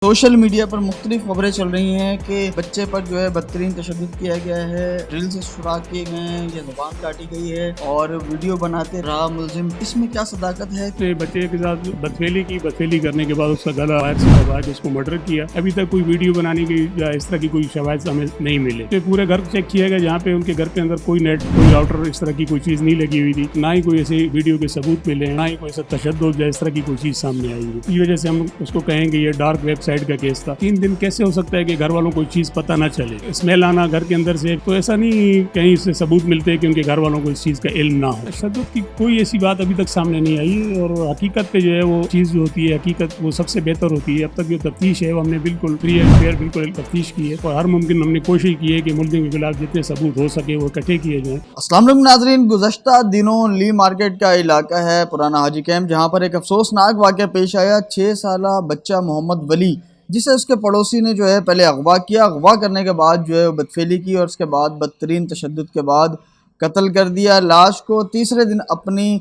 Social media پر مختلف خبریں چل رہی ہیں کہ بچے پر جو ہے بدترین تشدد کیا گیا ہے، ڈرل سے سوراخ کیے گئے ہیں یا زبان کاٹی گئی ہے اور ویڈیو بناتے رہا ملزم۔ اس میں کیا صداقت ہے؟ بچے کے ساتھ بدفعلی کرنے کے بعد اس کا گلا وائر سے دبا کے اس کو مرڈر کیا۔ ابھی تک کوئی ویڈیو بنانے کی یا اس طرح کی کوئی شواہد ہمیں نہیں ملے۔ پورے گھر چیک کیا گیا جہاں پہ ان کے گھر کے اندر کوئی نیٹ، کوئی راؤٹر اس طرح کی کوئی چیز نہیں لگی ہوئی تھی، نہ ہی کوئی ایسی ویڈیو کے ثبوت ملے، نہ ہی کوئی ایسا تشدد یا اس طرح کی کوئی چیز سامنے آئی ہے۔ اس وجہ سے ہم اس کو کہیں گے یہ ڈارک ویب سائٹ کا کیس تھا۔ 3 دن کیسے ہو سکتا ہے کہ گھر والوں کو کوئی چیز پتہ نہ چلے؟ اسمیل آنا گھر کے اندر سے، تو ایسا نہیں کہیں سے ثبوت ملتے کہ ان کے گھر والوں کو اس چیز کا علم نہ ہو۔ تشدد کی کوئی ایسی بات ابھی تک سامنے نہیں آئی، اور حقیقت پہ جو ہے وہ چیز جو ہوتی ہے، حقیقت وہ سب سے بہتر ہوتی ہے۔ اب تک جو تفتیش ہے وہ ہم نے بالکل فری اینڈ فیئر بالکل تفتیش کی ہے، اور ہر ممکن ہم نے کوشش کی ہے کہ ملزم کے خلاف جتنے ثبوت ہو سکے وہ اکٹھے کیے جائیں۔ السلام علیکم ناظرین، گزشتہ دنوں لی مارکیٹ کا علاقہ ہے پرانا حاجی کیمپ، جہاں پر ایک افسوسناک واقعہ پیش آیا۔ 6 سالہ بچہ محمد ولی، جسے اس کے پڑوسی نے جو ہے پہلے اغوا کیا، اغوا کرنے کے بعد جو ہے بدفعلی کی اور اس کے بعد بدترین تشدد کے بعد قتل کر دیا۔ لاش کو تیسرے دن اپنی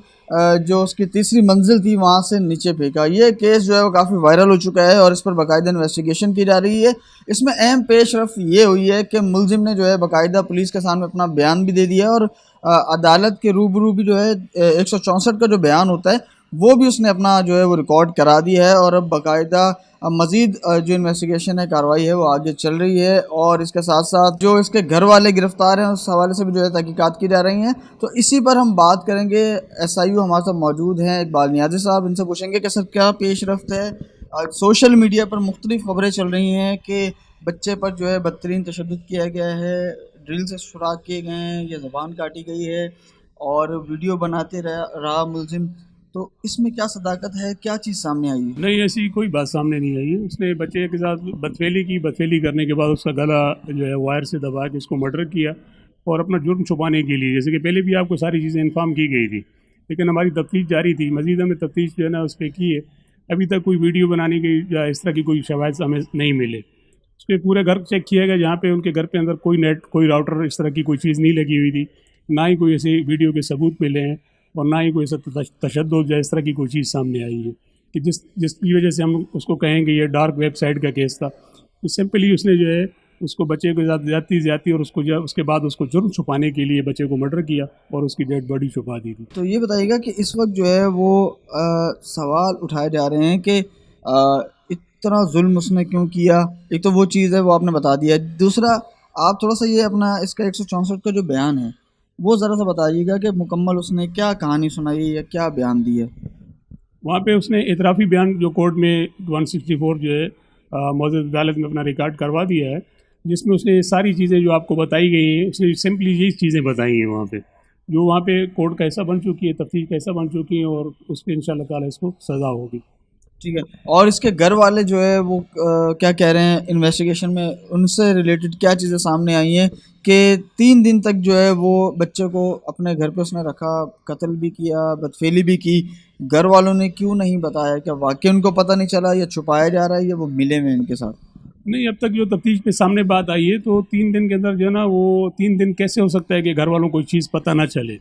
جو اس کی تیسری منزل تھی وہاں سے نیچے پھینکا۔ یہ کیس جو ہے وہ کافی وائرل ہو چکا ہے اور اس پر باقاعدہ انویسٹیگیشن کی جا رہی ہے۔ اس میں اہم پیش رفت یہ ہوئی ہے کہ ملزم نے جو ہے باقاعدہ پولیس کے سامنے اپنا بیان بھی دے دیا، اور عدالت کے روبرو بھی جو ہے 164 کا جو بیان ہوتا ہے وہ بھی اس نے اپنا جو ہے وہ ریکارڈ کرا دیا ہے، اور اب باقاعدہ مزید جو انویسٹیگیشن ہے، کارروائی ہے، وہ آگے چل رہی ہے، اور اس کے ساتھ ساتھ جو اس کے گھر والے گرفتار ہیں اس حوالے سے بھی جو ہے تحقیقات کی جا رہی ہیں۔ تو اسی پر ہم بات کریں گے۔ SIO ہمارے ساتھ موجود ہیں اقبال نیازی صاحب، ان سے پوچھیں گے کہ سر کیا پیش رفت ہے؟ سوشل میڈیا پر مختلف خبریں چل رہی ہیں کہ بچے پر جو ہے بدترین تشدد کیا گیا ہے، ڈرل سے سوراخ کیے گئے ہیں یا زبان کاٹی گئی ہے اور ویڈیو بناتے رہا ملزم۔ تو اس میں کیا صداقت ہے؟ کیا چیز سامنے آئی ہے؟ نہیں، ایسی کوئی بات سامنے نہیں آئی ہے۔ اس نے بچے کے ساتھ بدفعلی کرنے کے بعد اس کا گلا جو ہے وائر سے دبا کے اس کو مرڈر کیا، اور اپنا جرم چھپانے کے لیے، جیسے کہ پہلے بھی آپ کو ساری چیزیں انفارم کی گئی تھی، لیکن ہماری تفتیش جاری تھی، مزید ہمیں تفتیش جو ہے نا اس پہ کی ہے۔ ابھی تک کوئی ویڈیو بنانے کی یا اس طرح کی کوئی شواہد ہمیں نہیں ملے۔ اس کے پورے گھر چیک کیا گیا جہاں پہ ان کے گھر کے اندر کوئی نیٹ، کوئی راؤٹر اس طرح کی کوئی چیز نہیں لگی ہوئی تھی، نہ ہی کوئی ایسی ویڈیو کے ثبوت ملے ہیں، اور نہ ہی کوئی ایسا تشدد یا اس طرح کی کوئی چیز سامنے آئی ہے کہ جس کی وجہ سے ہم اس کو کہیں گے یہ ڈارک ویب سائٹ کا کیس تھا۔ سمپلی اس نے جو ہے اس کو بچے کے ساتھ زیادتی اور اس کے بعد اس کو جرم چھپانے کے لیے بچے کو مرڈر کیا اور اس کی ڈیڈ باڈی چھپا دی تھی۔ تو یہ بتائیے گا کہ اس وقت جو ہے وہ سوال اٹھائے جا رہے ہیں کہ اتنا ظلم اس نے کیوں کیا؟ ایک تو وہ چیز ہے وہ آپ نے بتا دیا، دوسرا آپ تھوڑا سا یہ اپنا اس کا 164 کا جو بیان ہے وہ ذرا سا بتائیے گا کہ مکمل اس نے کیا کہانی سنائی یا کیا بیان دی ہے۔ وہاں پہ اس نے اعترافی بیان جو کورٹ میں 164 جو ہے معزز عدالت میں اپنا ریکارڈ کروا دیا ہے، جس میں اس نے ساری چیزیں جو آپ کو بتائی گئی ہیں، اس نے سمپلی یہی چیزیں بتائی ہیں وہاں پہ، جو وہاں پہ کورٹ کا حصہ بن چکی ہے، تفتیش کا حصہ بن چکی ہے، اور اس پہ انشاءاللہ تعالیٰ اس کو سزا ہوگی۔ ٹھیک ہے، اور اس کے گھر والے جو ہے وہ کیا کہہ رہے ہیں؟ انویسٹیگیشن میں ان سے ریلیٹڈ کیا چیزیں سامنے آئی ہیں کہ 3 دن تک جو ہے وہ بچے کو اپنے گھر پہ اس نے رکھا، قتل بھی کیا، بدفعلی بھی کی؟ گھر والوں نے کیوں نہیں بتایا؟ کہ واقعی ان کو پتہ نہیں چلا یا چھپایا جا رہا ہے یا وہ ملے ہوئے ان کے ساتھ؟ نہیں، اب تک جو تفتیش پہ سامنے بات آئی ہے تو 3 دن کے اندر جو ہے نا وہ 3 دن کیسے ہو سکتا ہے کہ گھر والوں کو کوئی چیز پتہ نہ چلے؟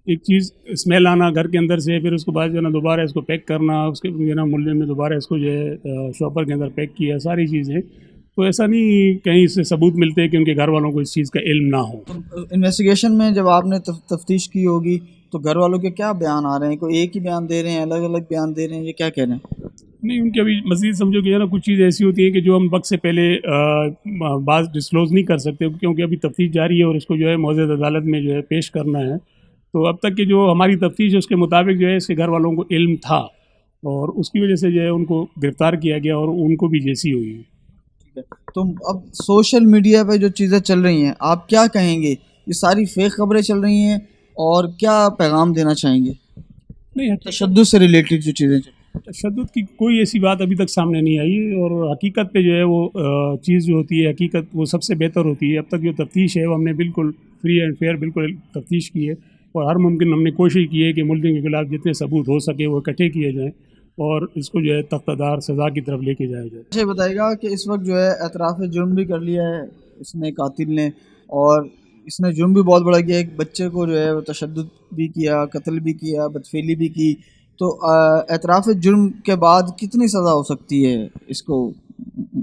ایک چیز اسمیل آنا گھر کے اندر سے، پھر اس کے بعد جو ہے نا دوبارہ اس کو پیک کرنا، اس کے جو ہے نا ملزم نے دوبارہ اس کو جو ہے شاپر کے اندر پیک کیا، ساری چیزیں، تو ایسا نہیں کہیں سے ثبوت ملتے کہ ان کے گھر والوں کو اس چیز کا علم نہ ہو۔ انویسٹیگیشن میں جب آپ نے تفتیش کی ہوگی تو گھر والوں کے کیا بیان آ رہے ہیں؟ کوئی ایک ہی بیان دے رہے ہیں، الگ الگ بیان دے رہے ہیں، یہ کیا کہہ رہے ہیں؟ نہیں، ان کی ابھی مزید سمجھو کہ ہے نا کچھ چیزیں ایسی ہوتی ہیں کہ جو ہم وقت سے پہلے بعض ڈسکلوز نہیں کر سکتے، کیونکہ ابھی تفتیش جاری ہے اور اس کو جو ہے معزز عدالت میں جو ہے پیش کرنا ہے۔ تو اب تک کی جو ہماری تفتیش ہے اس کے مطابق جو ہے اس کے گھر والوں کو علم تھا، اور اس کی وجہ سے جو ہے ان کو گرفتار کیا گیا اور ان کو بھی جیسی ہوئی۔ ٹھیک ہے، تو اب سوشل میڈیا پہ جو چیزیں چل رہی ہیں آپ کیا کہیں گے؟ یہ ساری فیک خبریں چل رہی ہیں، اور کیا پیغام دینا چاہیں گے نہیں، تشدد سے ریلیٹڈ جو چیزیں چل رہی ہیں؟ تشدد کی کوئی ایسی بات ابھی تک سامنے نہیں آئی، اور حقیقت پہ جو ہے وہ چیز جو ہوتی ہے، حقیقت وہ سب سے بہتر ہوتی ہے۔ اب تک جو تفتیش ہے وہ ہم نے بالکل فری اینڈ فیئر بالکل تفتیش کی ہے، اور ہر ممکن ہم نے کوشش کی ہے کہ ملزم کے خلاف جتنے ثبوت ہو سکے وہ اکٹھے کیے جائیں، اور اس کو جو ہے تختہ دار سزا کی طرف لے کے جایا جائے۔ اچھا، بتائے گا کہ اس وقت جو ہے اعتراف جرم بھی کر لیا ہے اس نے، قاتل نے، اور اس نے جرم بھی بہت بڑا کیا، ایک بچے کو جو ہے وہ تشدد بھی کیا، قتل بھی کیا، بدفعلی بھی کی۔ تو اعتراف جرم کے بعد کتنی سزا ہو سکتی ہے اس کو